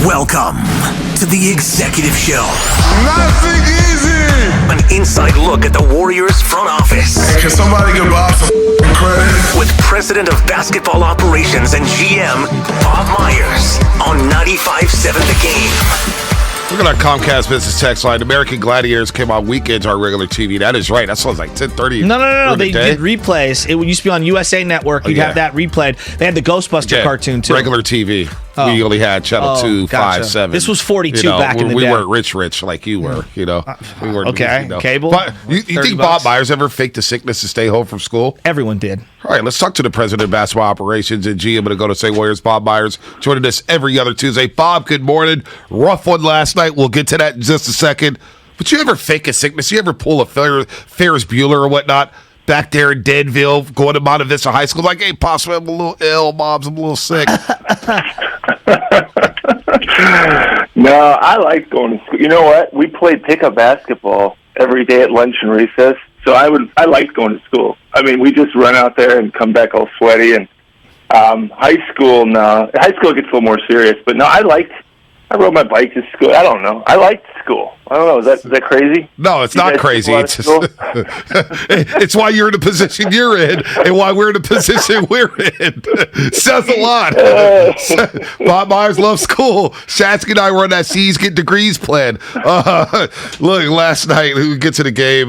Welcome to the Executive Show. Nothing easy. An inside look at the Warriors front office. Can somebody give Bob some credit? With President of Basketball Operations and GM, Bob Myers, on 95.7 The Game. Look at our Comcast business text line. American Gladiators came on weekends on regular TV. That is right. That sounds like 10:30. No. They did replays. It used to be on USA Network. You'd have that replayed. They had the Ghostbuster cartoon, too. Regular TV. We only had channel 2, 5, 7. This was 42 back in the day. We weren't rich like you were, We weren't. Okay, cable. But you think Bob Myers ever faked a sickness to stay home from school? Everyone did. All right, let's talk to the president of basketball operations and GM of the Golden State Warriors, Bob Myers, joining us every other Tuesday. Bob, good morning. Rough one last night. We'll get to that in just a second. But you ever fake a sickness? You ever pull a Ferris Bueller or whatnot back there in Denville, going to Monte Vista High School? Like, hey, Pops, I'm a little ill. Mom's, I'm a little sick. No, I like going to school. You know what? We played pickup basketball every day at lunch and recess. So I liked going to school. I mean, we just run out there and come back all sweaty. And high school, no. High school gets a little more serious. But no, I rode my bike to school. I don't know. I liked school. I don't know. Is that crazy? No, it's not crazy. It's just, it's why you're in the position you're in and why we're in the position we're in. Says a lot. Bob Myers loves school. Shatsky and I were on that C's Get Degrees plan. Look, last night, we get to the game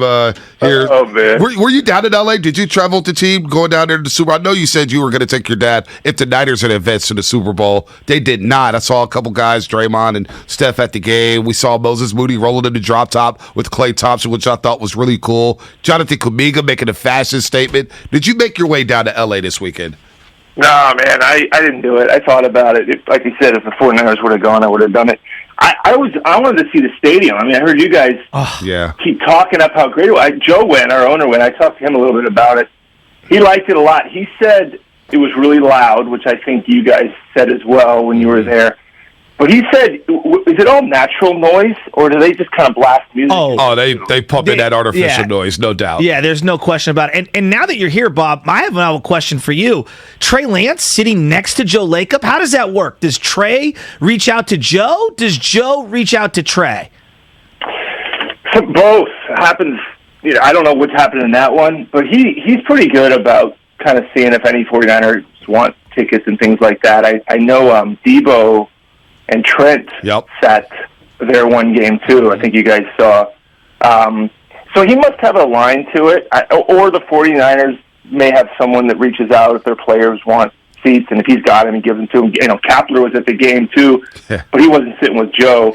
here. Oh, man. Were you down in L.A.? Did you travel with the team going down there to the Super Bowl? I know you said you were going to take your dad if the Niners had advanced to the Super Bowl. They did not. I saw a couple guys, Draymond and Steph, at the game. We saw Moses Moody rolling in the drop top with Klay Thompson, which I thought was really cool. Jonathan Kuminga making a fashion statement. Did you make your way down to L.A. this weekend? No, man, I didn't do it. I thought about it. Like you said, if the 49ers would have gone, I would have done it. I wanted to see the stadium. I mean, I heard you guys keep talking up how great it was. Joe went, our owner went. I talked to him a little bit about it. He liked it a lot. He said it was really loud, which I think you guys said as well when you were there. But he said, is it all natural noise, or do they just kind of blast music? Oh, they pump in that artificial noise, no doubt. Yeah, there's no question about it. And now that you're here, Bob, I have a question for you. Trey Lance sitting next to Joe Lacob, how does that work? Does Trey reach out to Joe? Does Joe reach out to Trey? Both happens. I don't know what's happening in that one, but he's pretty good about kind of seeing if any 49ers want tickets and things like that. I know Debo and Trent sat there one game, too. I think you guys saw. So he must have a line to it. Or the 49ers may have someone that reaches out if their players want seats, and if he's got them, he gives them to him. Kapler was at the game, too, but he wasn't sitting with Joe.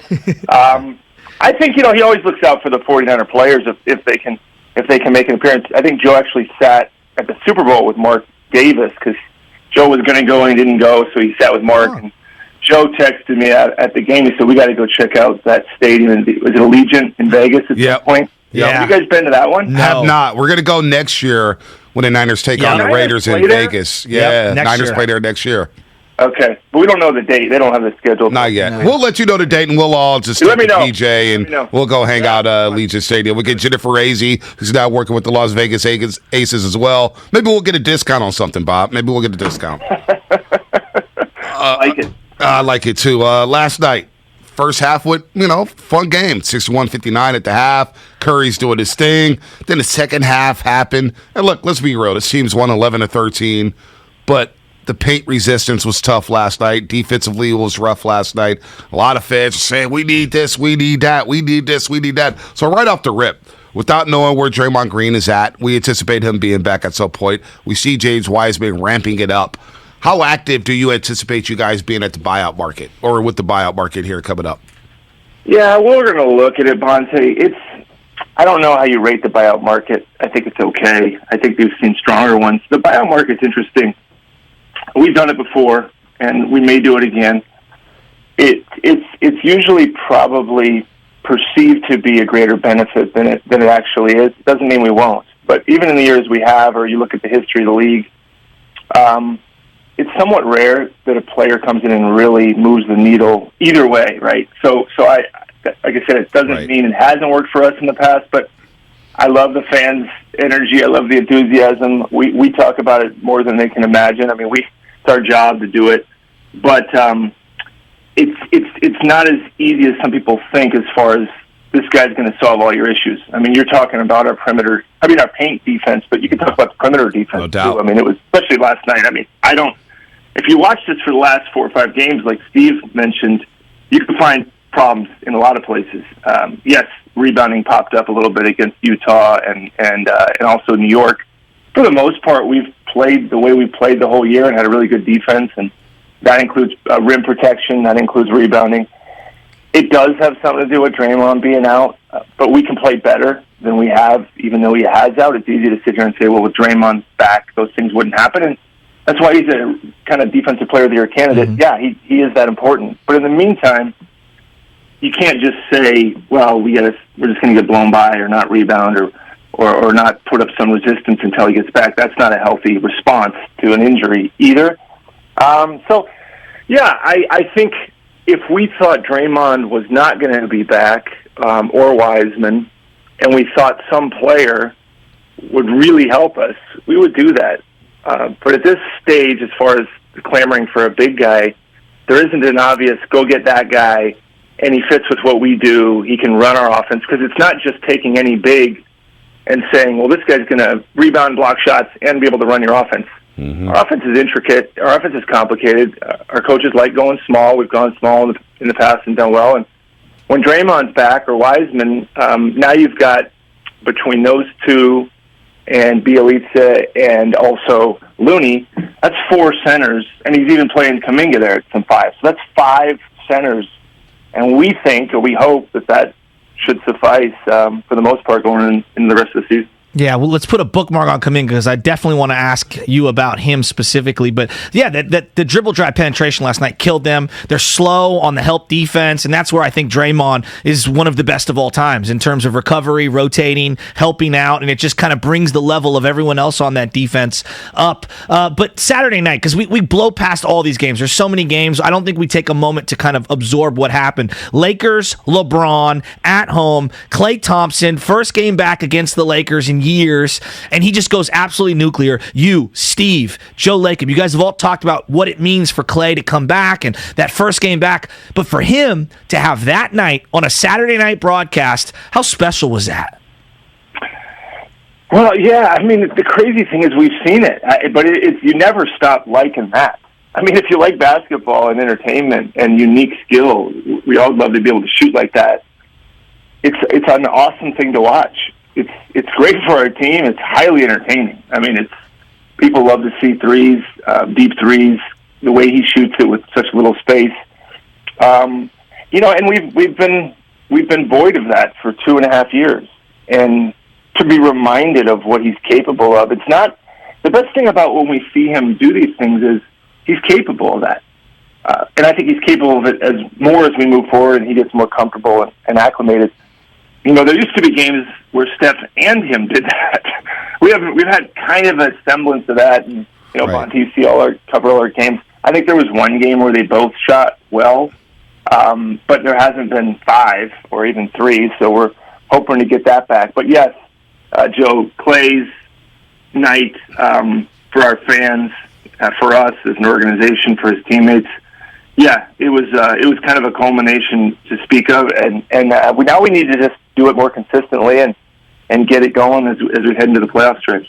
I think, he always looks out for the 49er players if they can make an appearance. I think Joe actually sat at the Super Bowl with Mark Davis because Joe was going to go and he didn't go, so he sat with Mark. And Joe texted me at the game. He said, we got to go check out that stadium. Was it Allegiant in Vegas at some point? Yeah. Have you guys been to that one? No. Have not. We're going to go next year when the Niners take on the Raiders in Vegas. Yeah, Niners play there next year. Okay. But we don't know the date. They don't have the schedule. Not yet. No. We'll let you know the date, and we'll all just let me know. PJ, and we'll go hang out at Allegiant Stadium. We'll get Jennifer Azzi, who's now working with the Las Vegas Aces as well. Maybe we'll get a discount on something, Bob. Maybe we'll get a discount. I like it. I like it, too. Last night, first half with, fun game. 61-59 at the half. Curry's doing his thing. Then the second half happened. And look, let's be real. This team's won 11-13. But the paint resistance was tough last night. Defensively, it was rough last night. A lot of fans are saying, we need this, we need that, we need this, we need that. So right off the rip, without knowing where Draymond Green is at, we anticipate him being back at some point. We see James Wiseman ramping it up. How active do you anticipate you guys being at the buyout market or with the buyout market here coming up? Yeah, we're going to look at it, Bonte. I don't know how you rate the buyout market. I think it's okay. I think we've seen stronger ones. The buyout market's interesting. We've done it before, and we may do it again. It's usually probably perceived to be a greater benefit than it actually is. It doesn't mean we won't. But even in the years we have, or you look at the history of the league, it's somewhat rare that a player comes in and really moves the needle either way, right? So like I said, it doesn't mean it hasn't worked for us in the past, but I love the fans' energy. I love the enthusiasm. We talk about it more than they can imagine. I mean, it's our job to do it. But it's not as easy as some people think as far as this guy's going to solve all your issues. I mean, you're talking about our paint defense, but you can talk about the perimeter defense No doubt. too. I mean, it was, especially last night. I mean, if you watch this for the last 4 or 5 games, like Steve mentioned, you can find problems in a lot of places. Yes, rebounding popped up a little bit against Utah and also New York. For the most part, we've played the way we played the whole year and had a really good defense, and that includes rim protection, that includes rebounding. It does have something to do with Draymond being out, but we can play better than we have, even though he has out. It's easy to sit here and say, well, with Draymond's back, those things wouldn't happen, and that's why he's a kind of defensive player of the year candidate. Mm-hmm. Yeah, he is that important. But in the meantime, you can't just say, well, we're just going to get blown by or not rebound or not put up some resistance until he gets back. That's not a healthy response to an injury either. I think if we thought Draymond was not going to be back or Wiseman, and we thought some player would really help us, we would do that. But at this stage, as far as clamoring for a big guy, there isn't an obvious go get that guy, and he fits with what we do. He can run our offense, because it's not just taking any big and saying, well, this guy's going to rebound, block shots, and be able to run your offense. Mm-hmm. Our offense is intricate. Our offense is complicated. Our coaches like going small. We've gone small in the past and done well. And when Draymond's back or Wiseman, now you've got between those two and Bielitsa and also Looney, that's 4 centers, and he's even playing Kuminga there at some 5. So that's 5 centers, and we think or we hope that should suffice for the most part going in the rest of the season. Yeah, well, let's put a bookmark on Kaminsky because I definitely want to ask you about him specifically. But yeah, the dribble drive penetration last night killed them. They're slow on the help defense, and that's where I think Draymond is one of the best of all times in terms of recovery, rotating, helping out, and it just kind of brings the level of everyone else on that defense up. But Saturday night, because we blow past all these games. There's so many games. I don't think we take a moment to kind of absorb what happened. Lakers, LeBron, at home, Klay Thompson, first game back against the Lakers in years, and he just goes absolutely nuclear. You, Steve, Joe Lacob, you guys have all talked about what it means for Klay to come back and that first game back, but for him to have that night on a Saturday night broadcast, how special was that? Well, yeah, I mean, the crazy thing is we've seen it, but you never stop liking that. I mean, if you like basketball and entertainment and unique skill, we all love to be able to shoot like that. It's an awesome thing to watch. It's great for our team. It's highly entertaining. I mean, people love to see threes, deep threes, the way he shoots it with such little space. And we've been void of that for 2.5 years. And to be reminded of what he's capable of, it's not the best thing about when we see him do these things is he's capable of that. And I think he's capable of it as we move forward and he gets more comfortable and acclimated. You know, there used to be games where Steph and him did that. We've had kind of a semblance of that, and Right. Bonte cover all our games. I think there was one game where they both shot well, but there hasn't been 5 or even 3, so we're hoping to get that back. But yes, Joe, Klay's night for our fans, for us as an organization, for his teammates. Yeah, it was kind of a culmination to speak of, and now we need to just do it more consistently and get it going as we head into the playoff stretch.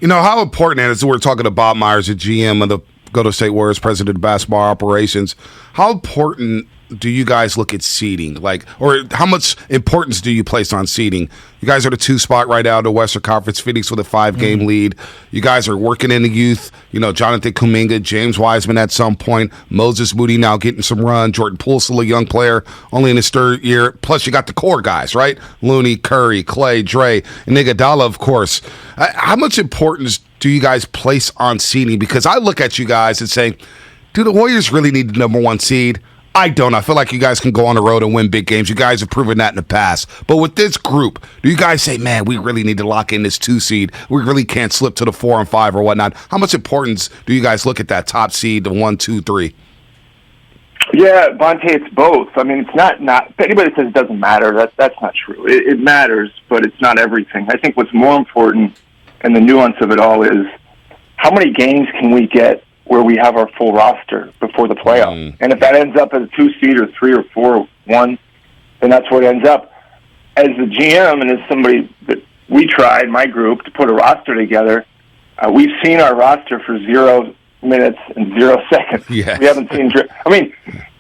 You know, how important, and as we're talking to Bob Myers, the GM of the Golden State Warriors, president of basketball operations, how important do you guys look at seeding? Or how much importance do you place on seeding? You guys are the 2 spot right out of the Western Conference, Phoenix with a 5-game lead. You guys are working in the youth. Jonathan Kuminga, James Wiseman at some point, Moses Moody now getting some run, Jordan Poole's still a young player, only in his 3rd year. Plus, you got the core guys, right? Looney, Curry, Klay, Dre, and Iguodala, of course. How much importance do you guys place on seeding? Because I look at you guys and say, do the Warriors really need the number 1 seed? I don't. I feel like you guys can go on the road and win big games. You guys have proven that in the past. But with this group, do you guys say, man, we really need to lock in this 2 seed? We really can't slip to the 4 and 5 or whatnot. How much importance do you guys look at that top seed, the 1, 2, 3? Yeah, Bonte, it's both. I mean, it's not if anybody says it doesn't matter, that's not true. It matters, but it's not everything. I think what's more important and the nuance of it all is how many games can we get where we have our full roster before the playoffs. And if that ends up as a 2 seed or 3 or 4, 1, then that's where it ends up. As the GM and as somebody that we tried, my group, to put a roster together, we've seen our roster for 0 minutes and 0 seconds. Yes. We haven't seen. I mean,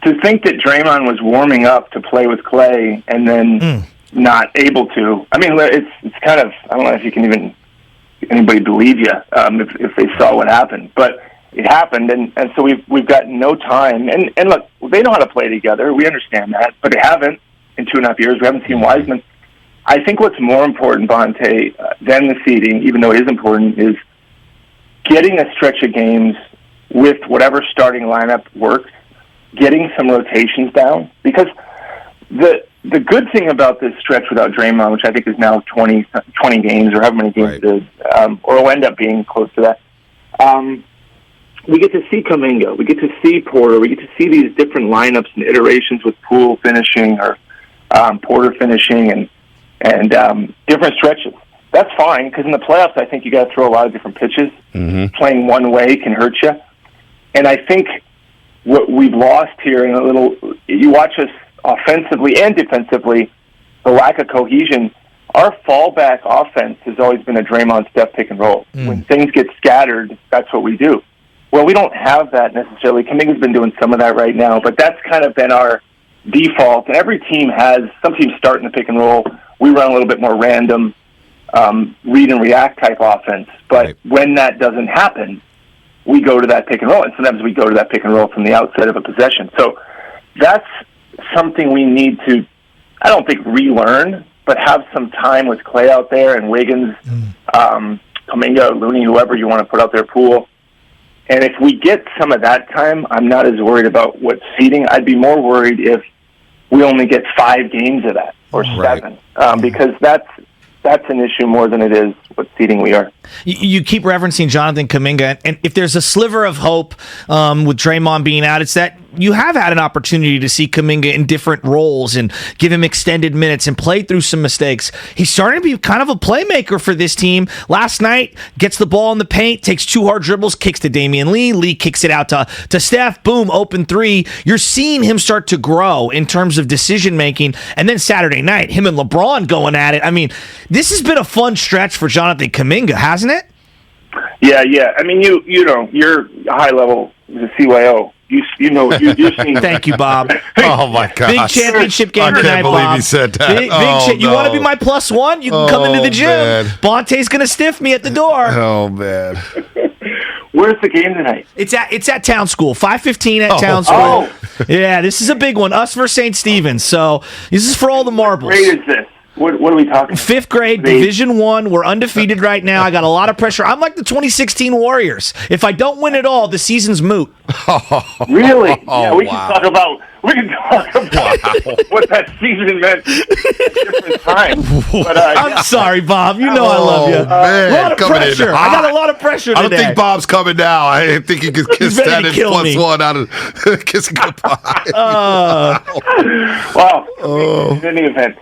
to think that Draymond was warming up to play with Clay and then not able to. I mean, it's kind of. I don't know if you can even anybody believe you if they saw what happened, but it happened, and so we've got no time. And look, they know how to play together. We understand that, but they haven't in 2.5 years. We haven't seen Wiseman. I think what's more important, Bonte, than the seeding, even though it is important, is getting a stretch of games with whatever starting lineup works, getting some rotations down. Because the good thing about this stretch without Draymond, which I think is now 20 games or however many games it is, or will end up being close to that, we get to see Kuminga, we get to see Porter, we get to see these different lineups and iterations with Poole finishing or Porter finishing and different stretches. That's fine, because in the playoffs, I think you got to throw a lot of different pitches. Playing one way can hurt you. And I think what we've lost here in a little, you watch us offensively and defensively, the lack of cohesion. Our fallback offense has always been a Draymond Steph pick and roll. When things get scattered, that's what we do. Well, we don't have that necessarily. Kuminga's been doing some of that right now, but that's kind of been our default. And every team has, some teams start in the pick and roll. We run a little bit more random, read and react type offense. But when that doesn't happen, we go to that pick and roll. And sometimes we go to that pick and roll from the outset of a possession. So that's something we need to, I don't think relearn, but have some time with Clay out there and Wiggins, Kuminga, Looney, whoever you want to put out there, Poole. And if we get some of that time, I'm not as worried about what seeding. I'd be more worried if we only get 5 games of that or 7, because that's an issue more than it is what seeding we are. You keep referencing Jonathan Kuminga, and if there's a sliver of hope with Draymond being out, it's that you have had an opportunity to see Kuminga in different roles and give him extended minutes and play through some mistakes. He's starting to be kind of a playmaker for this team. Last night, gets the ball in the paint, takes 2 hard dribbles, kicks to Damian Lee. Lee kicks it out to Steph. Boom, open 3. You're seeing him start to grow in terms of decision-making. And then Saturday night, him and LeBron going at it. I mean, this has been a fun stretch for Jonathan Kuminga, hasn't it? Yeah. I mean, you know, you're a high level as a CYO. You know, you're seeing. Thank you, Bob. Oh my God! Big championship game tonight, Bob. I can't believe he said that. You want to be my +1? You can come into the gym. Man. Bonte's gonna stiff me at the door. Oh man! Where's the game tonight? It's at Town School. 5:15 at Town School. Oh. Yeah, this is a big one. Us versus St. Stephen's. So this is for all the marbles. What grade is this? What are we talking? 5th grade, Division I. We're undefeated right now. I got a lot of pressure. I'm like the 2016 Warriors. If I don't win it all, the season's moot. Really? Yeah, we wow. can talk about what that season meant at different times. But, I'm sorry, Bob. You know I love you. Man, A lot of I pressure. I got a lot of pressure today. I don't think Bob's coming now. I think he could kiss ready that to in kill me. +1 out of kissing goodbye. Wow. In any event,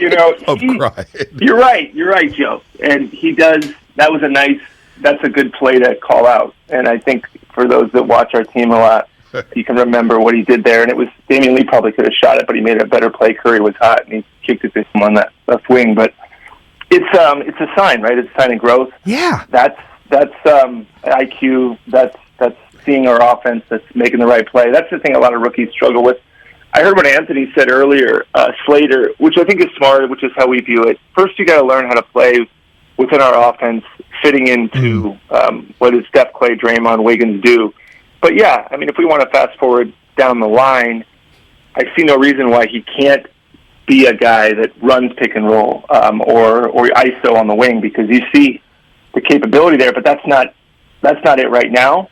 you know, I'm crying. You're right, Joe. And he does. That's a good play to call out. And I think for those that watch our team a lot, you can remember what he did there. And it was Damian Lee probably could have shot it, but he made a better play. Curry was hot, and he kicked it to him on that left wing. But it's a sign, right? It's a sign of growth. Yeah. That's IQ. That's seeing our offense. That's making the right play. That's the thing a lot of rookies struggle with. I heard what Anthony said earlier, Slater, which I think is smart, which is how we view it. First, you got to learn how to play within our offense, fitting into what does Steph, Clay, Draymond, Wiggins do. But yeah, I mean, if we want to fast forward down the line, I see no reason why he can't be a guy that runs pick and roll or ISO on the wing, because you see the capability there. But that's not it right now.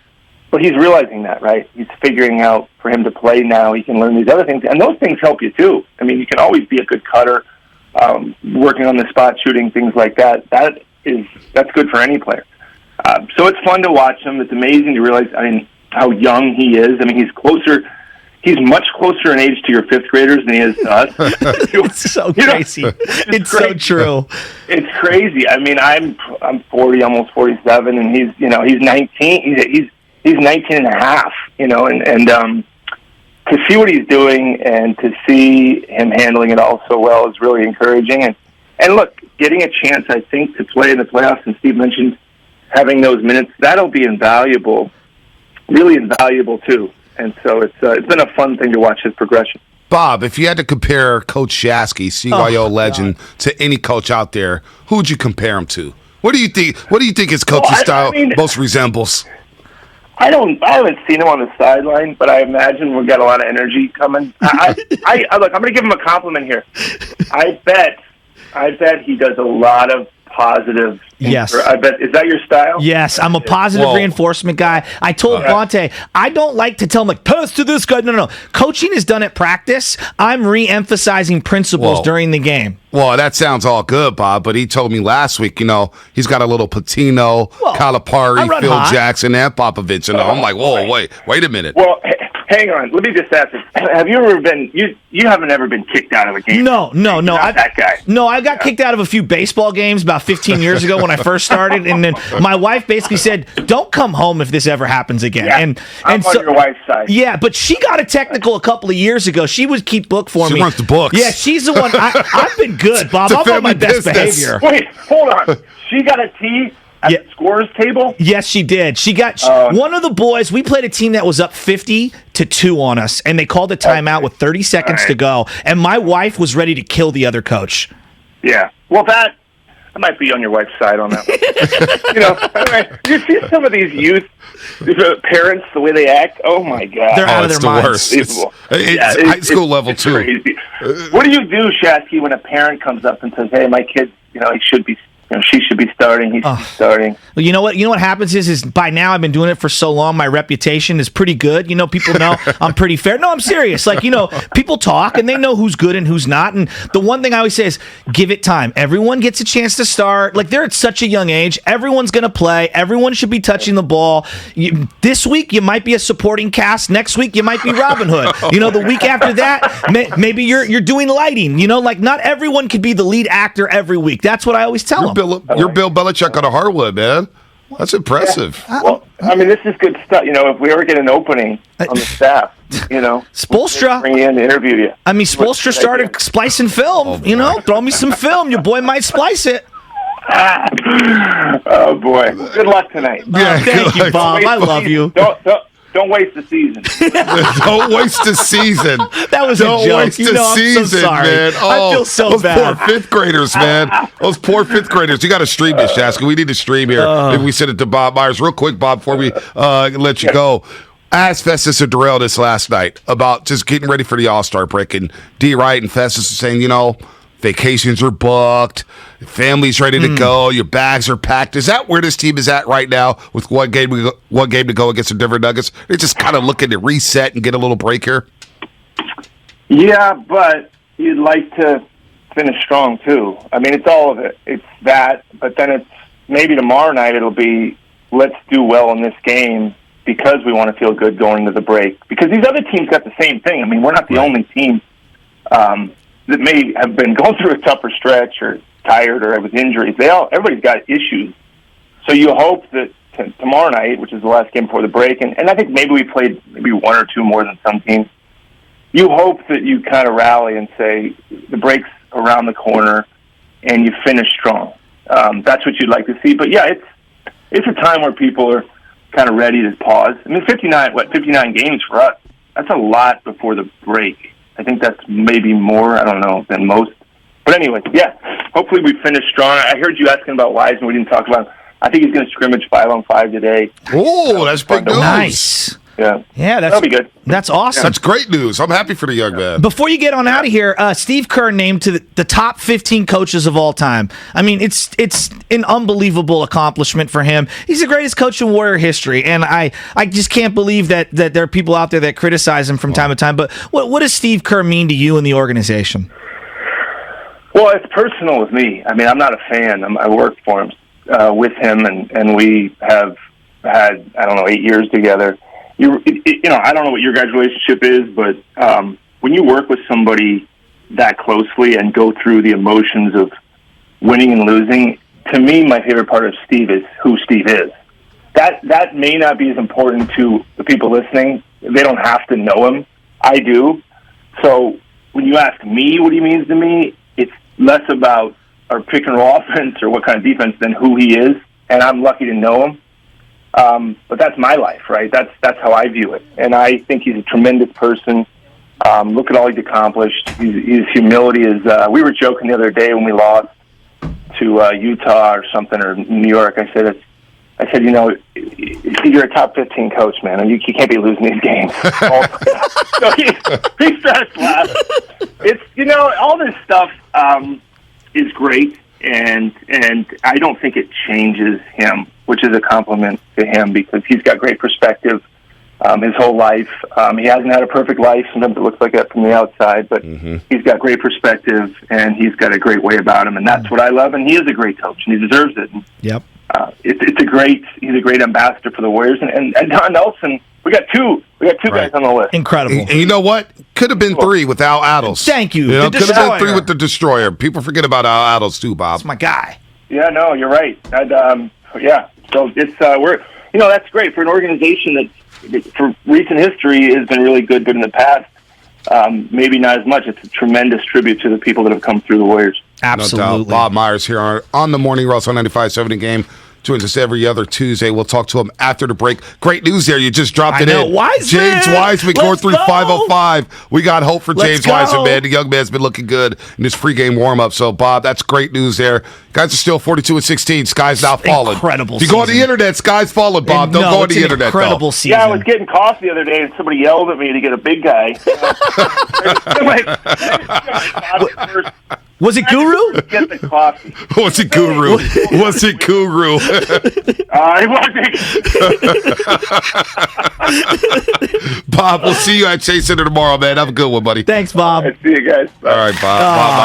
But he's realizing that, right? He's figuring out for him to play now. He can learn these other things, and those things help you too. I mean, you can always be a good cutter, working on the spot, shooting, things like that. That's good for any player. So it's fun to watch him. It's amazing to realize, I mean, how young he is. I mean, he's much closer in age to your 5th graders than he is to us. It's so crazy. It's so true. It's crazy. I mean, I'm 40, almost 47, and he's 19. he's 19 and a half, and to see what he's doing and to see him handling it all so well is really encouraging. And look, getting a chance, I think, to play in the playoffs, and Steve mentioned having those minutes, that'll be invaluable, really invaluable too. And so it's been a fun thing to watch his progression. Bob, if you had to compare Coach Shasky, CYO legend, to any coach out there, who would you compare him to? What do you think? What do you think his coaching style most resembles? I haven't seen him on the sideline, but I imagine we've got a lot of energy coming. Look, I'm going to give him a compliment here. I bet he does a lot of positive. Yes. I bet. Is that your style? Yes, I'm a positive reinforcement guy. I told Vontae, I don't like to tell him, like, pass to this guy. No. Coaching is done at practice. I'm re-emphasizing principles during the game. Well, that sounds all good, Bob, but he told me last week, he's got a little Patino, Calipari, Phil Jackson, and Popovich. And I'm like, whoa, wait a minute. Well, hang on. Let me just ask this. Have you ever been, you haven't ever been kicked out of a game? No. That guy. No, I got kicked out of a few baseball games about 15 years ago when I first started. And then my wife basically said, don't come home if this ever happens again. Yeah, I'm on your wife's side. Yeah, but she got a technical a couple of years ago. She would keep book for me. She runs the books. Yeah, she's the one. I've been good, Bob. I'm on my best behavior. Wait, hold on. She got a T at the scorer's table? Yes, she did. She got one of the boys. We played a team that was up 50-2 on us, and they called a timeout with 30 seconds to go. And my wife was ready to kill the other coach. Yeah. Well, I might be on your wife's side on that one. You see some of these youth parents, the way they act. Oh my God, they're out of their minds. Worst. It's high school level too. Crazy. What do you do, Shasky, when a parent comes up and says, "Hey, my kid, he should be." She should be starting. He should be starting. Well, you know what? You know what happens is by now I've been doing it for so long. My reputation is pretty good. People know I'm pretty fair. No, I'm serious. People talk and they know who's good and who's not. And the one thing I always say is give it time. Everyone gets a chance to start. They're at such a young age. Everyone's going to play. Everyone should be touching the ball. This week you might be a supporting cast. Next week you might be Robin Hood. The week after that maybe you're doing lighting. Not everyone could be the lead actor every week. That's what I always tell them. You're Bill Belichick on a hardwood, man. That's impressive. Yeah. Well, this is good stuff. If we ever get an opening on the staff, Spolstra, bring you in to interview you. Spolstra started splicing film. Throw me some film. Your boy might splice it. Oh boy! Good luck tonight. Yeah, thank you, Bob. I love you. Don't waste the season. Don't waste the season. That was a joke. Don't waste the season, I'm so sorry. man. I feel so those bad. Those poor fifth graders, man. Those poor fifth graders. You got to stream this, Shaska. We need to stream here. If we send it to Bob Myers. Real quick, Bob, before we let you go. I asked Festus and Darrell this last night about just getting ready for the All-Star break. And D. Wright and Festus are saying, vacations are booked, family's ready to go, your bags are packed. Is that where this team is at right now with one game to go against the Denver Nuggets? They're just kind of looking to reset and get a little break here? Yeah, but you'd like to finish strong, too. It's all of it. It's that, but then it's maybe tomorrow night it'll be let's do well in this game because we want to feel good going into the break. Because these other teams got the same thing. We're not the only team that may have been going through a tougher stretch or tired or with injuries. Everybody's got issues. So you hope that tomorrow night, which is the last game before the break, and I think maybe we played maybe one or two more than some teams, you hope that you kind of rally and say the break's around the corner and you finish strong. That's what you'd like to see. But yeah, it's a time where people are kind of ready to pause. 59 games for us. That's a lot before the break. I think that's maybe more, I don't know, than most. But anyway, yeah, hopefully we finish strong. I heard you asking about Wiseman. We didn't talk about him. I think he's going to scrimmage 5-on-5 today. Oh, that's big news. Nice. Yeah, that'll be good. That's awesome. That's great news. I'm happy for the young man. Before you get on out of here, Steve Kerr named to the top 15 coaches of all time. It's an unbelievable accomplishment for him. He's the greatest coach in Warrior history, and I just can't believe that there are people out there that criticize him from time to time. But what does Steve Kerr mean to you and the organization? Well, it's personal with me. I'm not a fan. I work for him, with him, and we have had 8 years together. I don't know what your guys' relationship is, but when you work with somebody that closely and go through the emotions of winning and losing, to me, my favorite part of Steve is who Steve is. that may not be as important to the people listening. They don't have to know him. I do. So when you ask me what he means to me, it's less about our pick and roll offense or what kind of defense than who he is. And I'm lucky to know him. But that's my life, right? That's how I view it. And I think he's a tremendous person. Look at all he's accomplished. His humility is. We were joking the other day when we lost to Utah or something, or New York. I said, you know, you're a top 15 coach, man, and you can't be losing these games. So he starts laughing. It's, you know, all this stuff is great, and I don't think it changes him, which is a compliment to him because he's got great perspective his whole life. He hasn't had a perfect life. Sometimes it looks like that from the outside, but he's got great perspective, and he's got a great way about him, and that's what I love, and he is a great coach, and he deserves it. Yep. He's a great ambassador for the Warriors, and Don Nelson. We got two guys on the list. Incredible. And you know what? Could have been 3 without Adels. Thank you. Know, The could have been 3 Destroyer. with the Destroyer. People forget about Al Adels too, Bob. That's my guy. Yeah, no, you're right. And, yeah, so it's that's great for an organization that, for recent history, has been really good, but in the past, maybe not as much. It's a tremendous tribute to the people that have come through the Warriors. Absolutely. No doubt. Bob Myers here on the Morning Rush on 95.7 The Game. Joins us every other Tuesday. We'll talk to him after the break. Great news there. You just dropped it in. Wiseman. James Wiseman, Let's 43505. We got hope for Let's James go. Wiseman, man. The young man's been looking good in his pregame warm-up. So, Bob, that's great news there. Guys are still 42-16. Sky's not falling. Incredible If you go on the season. internet, sky's falling, Bob. Don't go on the internet, Incredible though. season. Yeah, I was getting coffee the other day, and somebody yelled at me to get a big guy. Was it Guru? Get the coffee. What's it, Guru? What's it, Guru? It wasn't. Bob, we'll see you at Chase Center tomorrow, man. Have a good one, buddy. Thanks, Bob. See you guys. Bye. All right, Bob. Bob